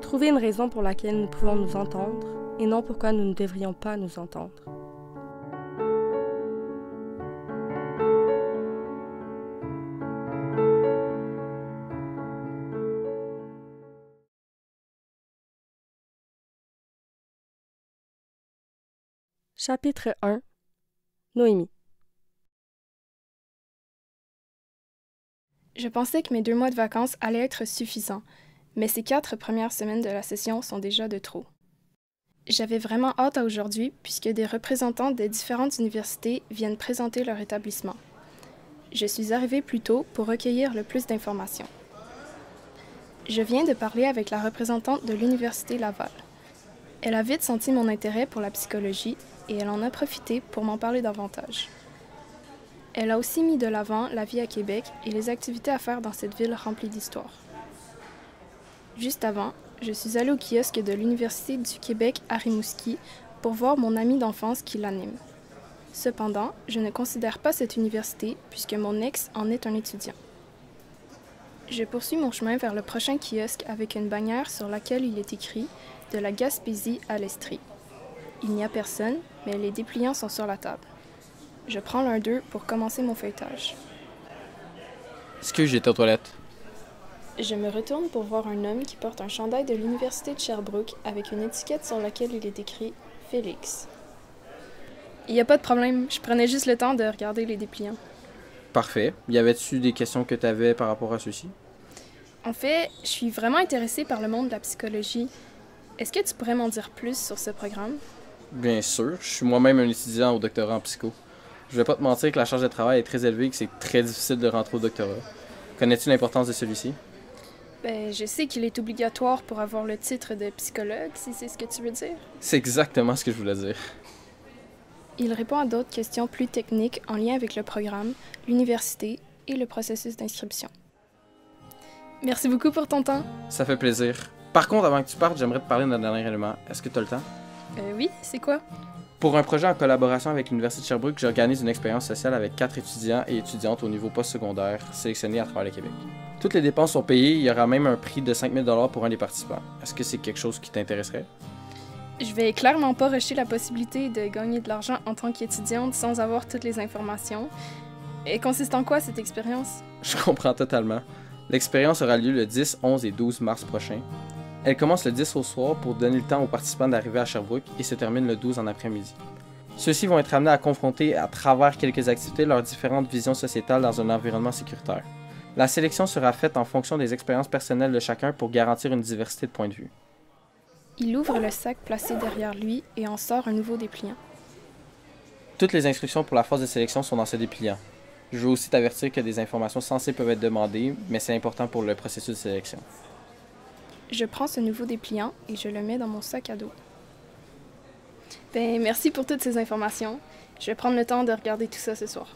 Trouver une raison pour laquelle nous pouvons nous entendre et non pourquoi nous ne devrions pas nous entendre. Chapitre 1. Noémie. Je pensais que mes 2 mois de vacances allaient être suffisants, mais ces 4 premières semaines de la session sont déjà de trop. J'avais vraiment hâte à aujourd'hui puisque des représentants des différentes universités viennent présenter leur établissement. Je suis arrivée plus tôt pour recueillir le plus d'informations. Je viens de parler avec la représentante de l'Université Laval. Elle a vite senti mon intérêt pour la psychologie et elle en a profité pour m'en parler davantage. Elle a aussi mis de l'avant la vie à Québec et les activités à faire dans cette ville remplie d'histoire. Juste avant, je suis allée au kiosque de l'Université du Québec à Rimouski pour voir mon ami d'enfance qui l'anime. Cependant, je ne considère pas cette université puisque mon ex en est un étudiant. Je poursuis mon chemin vers le prochain kiosque avec une bannière sur laquelle il est écrit « De la Gaspésie à l'Estrie ». Il n'y a personne, mais les dépliants sont sur la table. Je prends l'un d'eux pour commencer mon feuilletage. Excuse, j'étais aux toilettes. Je me retourne pour voir un homme qui porte un chandail de l'Université de Sherbrooke avec une étiquette sur laquelle il est écrit « Félix ». Il n'y a pas de problème, je prenais juste le temps de regarder les dépliants. Parfait. Y avait-tu des questions que tu avais par rapport à ceci? En fait, je suis vraiment intéressée par le monde de la psychologie. Est-ce que tu pourrais m'en dire plus sur ce programme? Bien sûr, je suis moi-même un étudiant au doctorat en psycho. Je vais pas te mentir que la charge de travail est très élevée et que c'est très difficile de rentrer au doctorat. Connais-tu l'importance de celui-ci? Je sais qu'il est obligatoire pour avoir le titre de psychologue, si c'est ce que tu veux dire. C'est exactement ce que je voulais dire. Il répond à d'autres questions plus techniques en lien avec le programme, l'université et le processus d'inscription. Merci beaucoup pour ton temps. Ça fait plaisir. Par contre, avant que tu partes, j'aimerais te parler d'un dernier élément. Est-ce que tu as le temps? Oui, c'est quoi? Pour un projet en collaboration avec l'Université de Sherbrooke, j'organise une expérience sociale avec 4 étudiants et étudiantes au niveau postsecondaire sélectionnés à travers le Québec. Toutes les dépenses sont payées, il y aura même un prix de 5 000 $ pour un des participants. Est-ce que c'est quelque chose qui t'intéresserait? Je vais clairement pas rejeter la possibilité de gagner de l'argent en tant qu'étudiante sans avoir toutes les informations. Et consiste en quoi cette expérience? Je comprends totalement. L'expérience aura lieu le 10, 11 et 12 mars prochain. Elle commence le 10 au soir pour donner le temps aux participants d'arriver à Sherbrooke et se termine le 12 en après-midi. Ceux-ci vont être amenés à confronter à travers quelques activités leurs différentes visions sociétales dans un environnement sécuritaire. La sélection sera faite en fonction des expériences personnelles de chacun pour garantir une diversité de points de vue. Il ouvre le sac placé derrière lui et en sort un nouveau dépliant. Toutes les instructions pour la phase de sélection sont dans ce dépliant. Je veux aussi t'avertir que des informations sensibles peuvent être demandées, mais c'est important pour le processus de sélection. Je prends ce nouveau dépliant et je le mets dans mon sac à dos. Merci pour toutes ces informations. Je vais prendre le temps de regarder tout ça ce soir.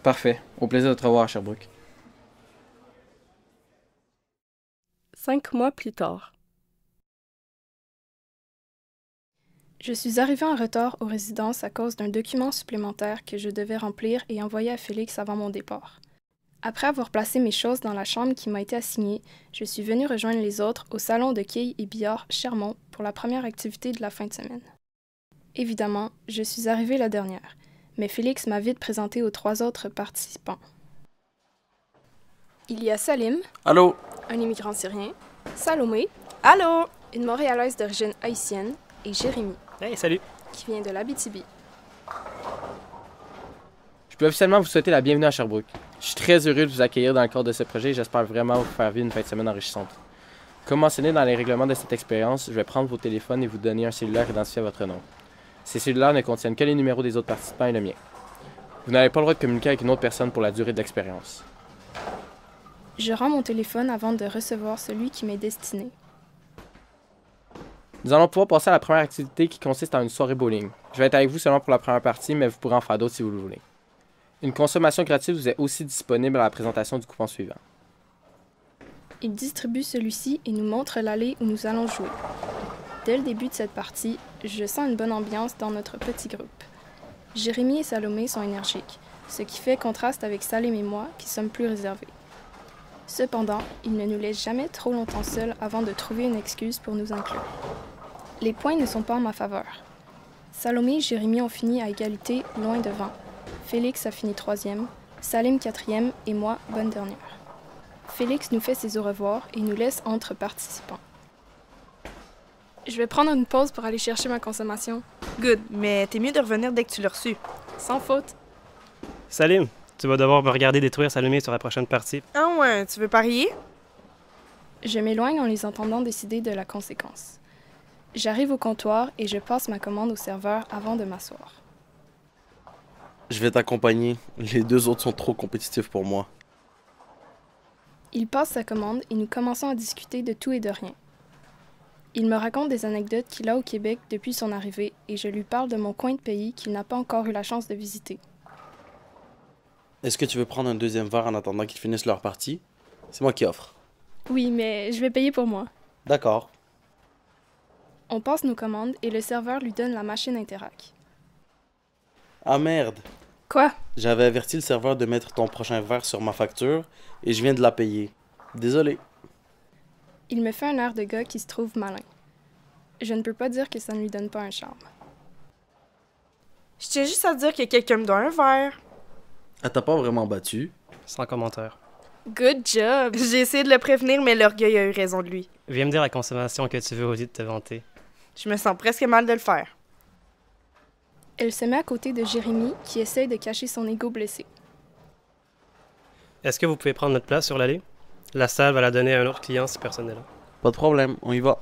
Parfait. Au plaisir de te revoir à Sherbrooke. 5 mois plus tard. Je suis arrivée en retard aux résidences à cause d'un document supplémentaire que je devais remplir et envoyer à Félix avant mon départ. Après avoir placé mes choses dans la chambre qui m'a été assignée, je suis venue rejoindre les autres au salon de quilles et billard Chermont pour la première activité de la fin de semaine. Évidemment, je suis arrivée la dernière, mais Félix m'a vite présentée aux 3 autres participants. Il y a Salim, Allô? un immigrant syrien, Salomé, Allô? une Montréalaise d'origine haïtienne, et Jérémy, Hey, salut. qui vient de l'Abitibi. Je peux officiellement vous souhaiter la bienvenue à Sherbrooke. Je suis très heureux de vous accueillir dans le cadre de ce projet et j'espère vraiment vous faire vivre une fin de semaine enrichissante. Comme mentionné dans les règlements de cette expérience, je vais prendre vos téléphones et vous donner un cellulaire identifié à votre nom. Ces cellulaires ne contiennent que les numéros des autres participants et le mien. Vous n'avez pas le droit de communiquer avec une autre personne pour la durée de l'expérience. Je rends mon téléphone avant de recevoir celui qui m'est destiné. Nous allons pouvoir passer à la première activité qui consiste en une soirée bowling. Je vais être avec vous seulement pour la première partie, mais vous pourrez en faire d'autres si vous le voulez. Une consommation gratuite vous est aussi disponible à la présentation du coupon suivant. Il distribue celui-ci et nous montre l'allée où nous allons jouer. Dès le début de cette partie, je sens une bonne ambiance dans notre petit groupe. Jérémy et Salomé sont énergiques, ce qui fait contraste avec Salim et moi qui sommes plus réservés. Cependant, il ne nous laisse jamais trop longtemps seuls avant de trouver une excuse pour nous inclure. Les points ne sont pas en ma faveur. Salomé et Jérémie ont fini à égalité, loin devant. Félix a fini 3e, Salim 4e et moi, bonne dernière. Félix nous fait ses au revoir et nous laisse entre participants. Je vais prendre une pause pour aller chercher ma consommation. Good, mais t'es mieux de revenir dès que tu l'as reçu. Sans faute. Salim, tu vas devoir me regarder détruire Salomé sur la prochaine partie. Ah ouais, tu veux parier? Je m'éloigne en les entendant décider de la conséquence. J'arrive au comptoir et je passe ma commande au serveur avant de m'asseoir. Je vais t'accompagner. Les deux autres sont trop compétitifs pour moi. Il passe sa commande et nous commençons à discuter de tout et de rien. Il me raconte des anecdotes qu'il a au Québec depuis son arrivée et je lui parle de mon coin de pays qu'il n'a pas encore eu la chance de visiter. Est-ce que tu veux prendre un deuxième verre en attendant qu'ils finissent leur partie? C'est moi qui offre. Oui, mais je vais payer pour moi. D'accord. On passe nos commandes et le serveur lui donne la machine Interac. Ah merde! Quoi? J'avais averti le serveur de mettre ton prochain verre sur ma facture et je viens de la payer. Désolé. Il me fait un air de gars qui se trouve malin. Je ne peux pas dire que ça ne lui donne pas un charme. Je tiens juste à dire que quelqu'un me doit un verre. Ah, t'as pas vraiment battu? Sans commentaire. Good job! J'ai essayé de le prévenir, mais l'orgueil a eu raison de lui. Viens me dire la consommation que tu veux au lieu de te vanter. Je me sens presque mal de le faire. Elle se met à côté de Jérémie qui essaye de cacher son ego blessé. Est-ce que vous pouvez prendre notre place sur l'allée? La salle va la donner à un autre client si personne n'est là. Pas de problème, on y va.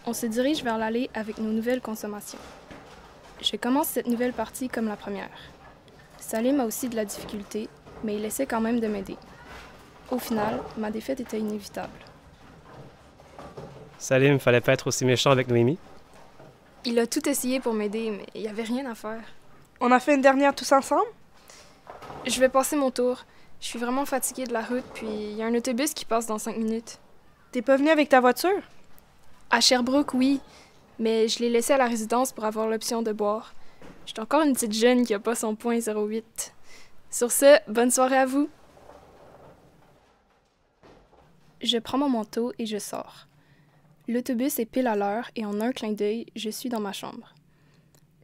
On se dirige vers l'allée avec nos nouvelles consommations. Je commence cette nouvelle partie comme la première. Salim a aussi de la difficulté, mais il essaie quand même de m'aider. Au final, ma défaite était inévitable. Salim, fallait pas être aussi méchant avec Noémie. Il a tout essayé pour m'aider, mais il n'y avait rien à faire. On a fait une dernière tous ensemble? Je vais passer mon tour. Je suis vraiment fatiguée de la route, puis il y a un autobus qui passe dans 5 minutes. T'es pas venu avec ta voiture? À Sherbrooke, oui, mais je l'ai laissé à la résidence pour avoir l'option de boire. Je suis encore une petite jeune qui a pas son point 08. Sur ce, bonne soirée à vous. Je prends mon manteau et je sors. L'autobus est pile à l'heure et en un clin d'œil, je suis dans ma chambre.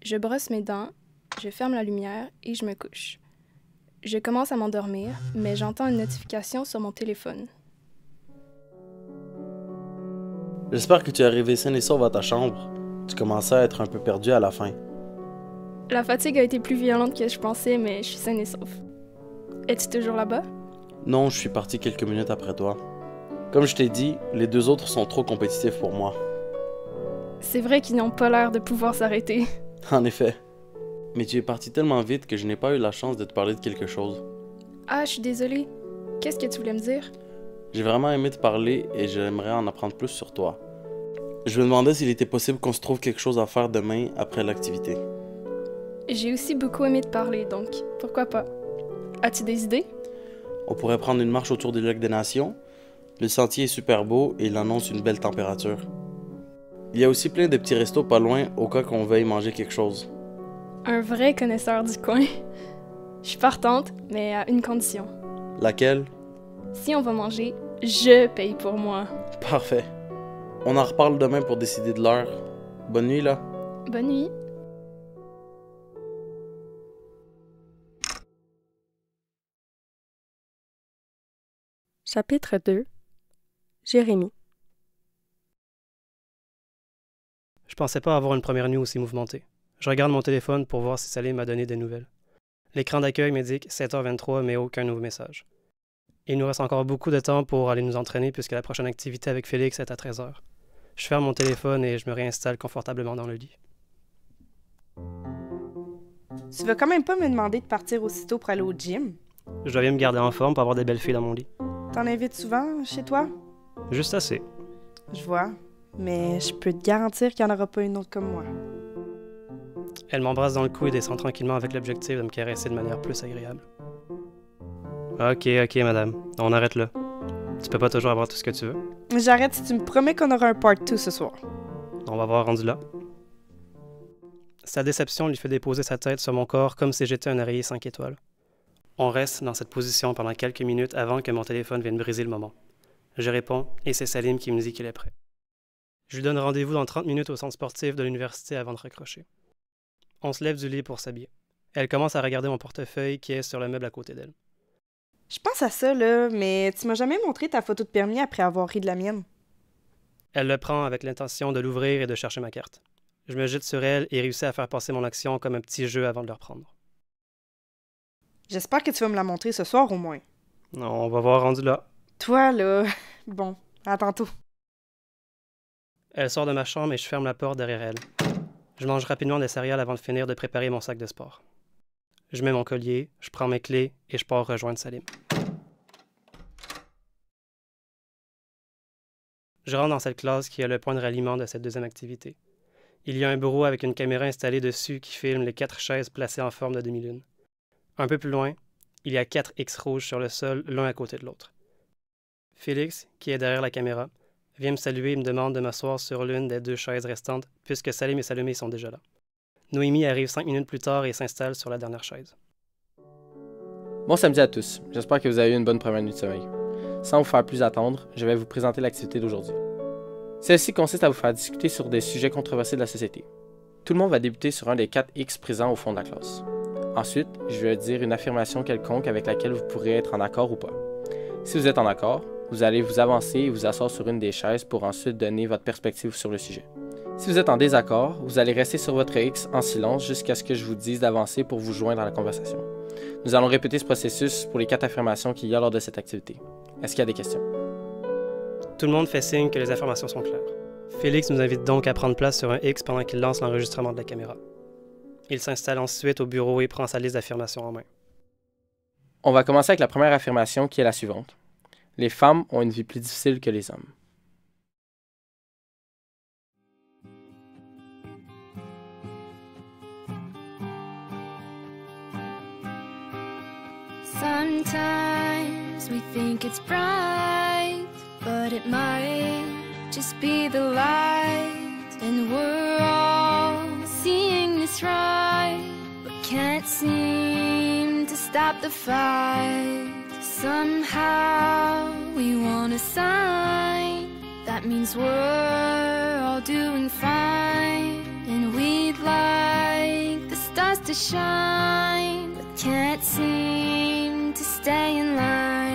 Je brosse mes dents, je ferme la lumière et je me couche. Je commence à m'endormir, mais j'entends une notification sur mon téléphone. J'espère que tu es arrivé sain et sauve à ta chambre. Tu commençais à être un peu perdu à la fin. La fatigue a été plus violente que je pensais, mais je suis saine et sauve. Es-tu toujours là-bas? Non, je suis parti quelques minutes après toi. Comme je t'ai dit, les deux autres sont trop compétitifs pour moi. C'est vrai qu'ils n'ont pas l'air de pouvoir s'arrêter. En effet. Mais tu es parti tellement vite que je n'ai pas eu la chance de te parler de quelque chose. Ah, je suis désolée. Qu'est-ce que tu voulais me dire? J'ai vraiment aimé te parler et j'aimerais en apprendre plus sur toi. Je me demandais s'il était possible qu'on se trouve quelque chose à faire demain après l'activité. J'ai aussi beaucoup aimé te parler, donc pourquoi pas? As-tu des idées? On pourrait prendre une marche autour du lac des Nations. Le sentier est super beau et il annonce une belle température. Il y a aussi plein de petits restos pas loin au cas qu'on veuille manger quelque chose. Un vrai connaisseur du coin. Je suis partante, mais à une condition. Laquelle? Si on va manger, je paye pour moi. Parfait. On en reparle demain pour décider de l'heure. Bonne nuit, là. Bonne nuit. Chapitre 2. Jérémie. Je pensais pas avoir une première nuit aussi mouvementée. Je regarde mon téléphone pour voir si Salim m'a donné des nouvelles. L'écran d'accueil m'indique 7h23, mais aucun nouveau message. Il nous reste encore beaucoup de temps pour aller nous entraîner puisque la prochaine activité avec Félix est à 13h. Je ferme mon téléphone et je me réinstalle confortablement dans le lit. Tu vas quand même pas me demander de partir aussitôt pour aller au gym? Je dois bien me garder en forme pour avoir des belles filles dans mon lit. T'en invites souvent chez toi? Juste assez. Je vois. Mais je peux te garantir qu'il n'y en aura pas une autre comme moi. Elle m'embrasse dans le cou et descend tranquillement avec l'objectif de me caresser de manière plus agréable. Ok, madame. On arrête là. Tu peux pas toujours avoir tout ce que tu veux. J'arrête si tu me promets qu'on aura un part 2 ce soir. On va voir rendu là. Sa déception lui fait déposer sa tête sur mon corps comme si j'étais un oreiller 5 étoiles. On reste dans cette position pendant quelques minutes avant que mon téléphone vienne briser le moment. Je réponds et c'est Salim qui me dit qu'il est prêt. Je lui donne rendez-vous dans 30 minutes au centre sportif de l'université avant de raccrocher. On se lève du lit pour s'habiller. Elle commence à regarder mon portefeuille qui est sur le meuble à côté d'elle. Je pense à ça, là, mais tu m'as jamais montré ta photo de permis après avoir ri de la mienne. Elle le prend avec l'intention de l'ouvrir et de chercher ma carte. Je me jette sur elle et réussis à faire passer mon action comme un petit jeu avant de le reprendre. J'espère que tu vas me la montrer ce soir au moins. Non, on va voir rendu là. Toi, là... Bon, à tantôt. Elle sort de ma chambre et je ferme la porte derrière elle. Je mange rapidement des céréales avant de finir de préparer mon sac de sport. Je mets mon collier, je prends mes clés et je pars rejoindre Salim. Je rentre dans cette classe qui est le point de ralliement de cette deuxième activité. Il y a un bureau avec une caméra installée dessus qui filme les 4 chaises placées en forme de demi-lune. Un peu plus loin, il y a 4 X rouges sur le sol, l'un à côté de l'autre. Félix, qui est derrière la caméra, vient me saluer et me demande de m'asseoir sur l'une des 2 chaises restantes, puisque Salim et Salomé sont déjà là. Noémie arrive 5 minutes plus tard et s'installe sur la dernière chaise. Bon samedi à tous, j'espère que vous avez eu une bonne première nuit de sommeil. Sans vous faire plus attendre, je vais vous présenter l'activité d'aujourd'hui. Celle-ci consiste à vous faire discuter sur des sujets controversés de la société. Tout le monde va débuter sur un des 4 X présents au fond de la classe. Ensuite, je vais dire une affirmation quelconque avec laquelle vous pourrez être en accord ou pas. Si vous êtes en accord, vous allez vous avancer et vous asseoir sur une des chaises pour ensuite donner votre perspective sur le sujet. Si vous êtes en désaccord, vous allez rester sur votre X en silence jusqu'à ce que je vous dise d'avancer pour vous joindre à la conversation. Nous allons répéter ce processus pour les 4 affirmations qu'il y a lors de cette activité. Est-ce qu'il y a des questions? Tout le monde fait signe que les affirmations sont claires. Félix nous invite donc à prendre place sur un X pendant qu'il lance l'enregistrement de la caméra. Il s'installe ensuite au bureau et prend sa liste d'affirmations en main. On va commencer avec la première affirmation qui est la suivante. Les femmes ont une vie plus difficile que les hommes. Sometimes we think it's bright, but it might just be the light. And we're all seeing this right, but can't seem to stop the fight. Somehow we want a sign that means we're all doing fine. And we'd like the stars to shine, but can't seem to stay in line.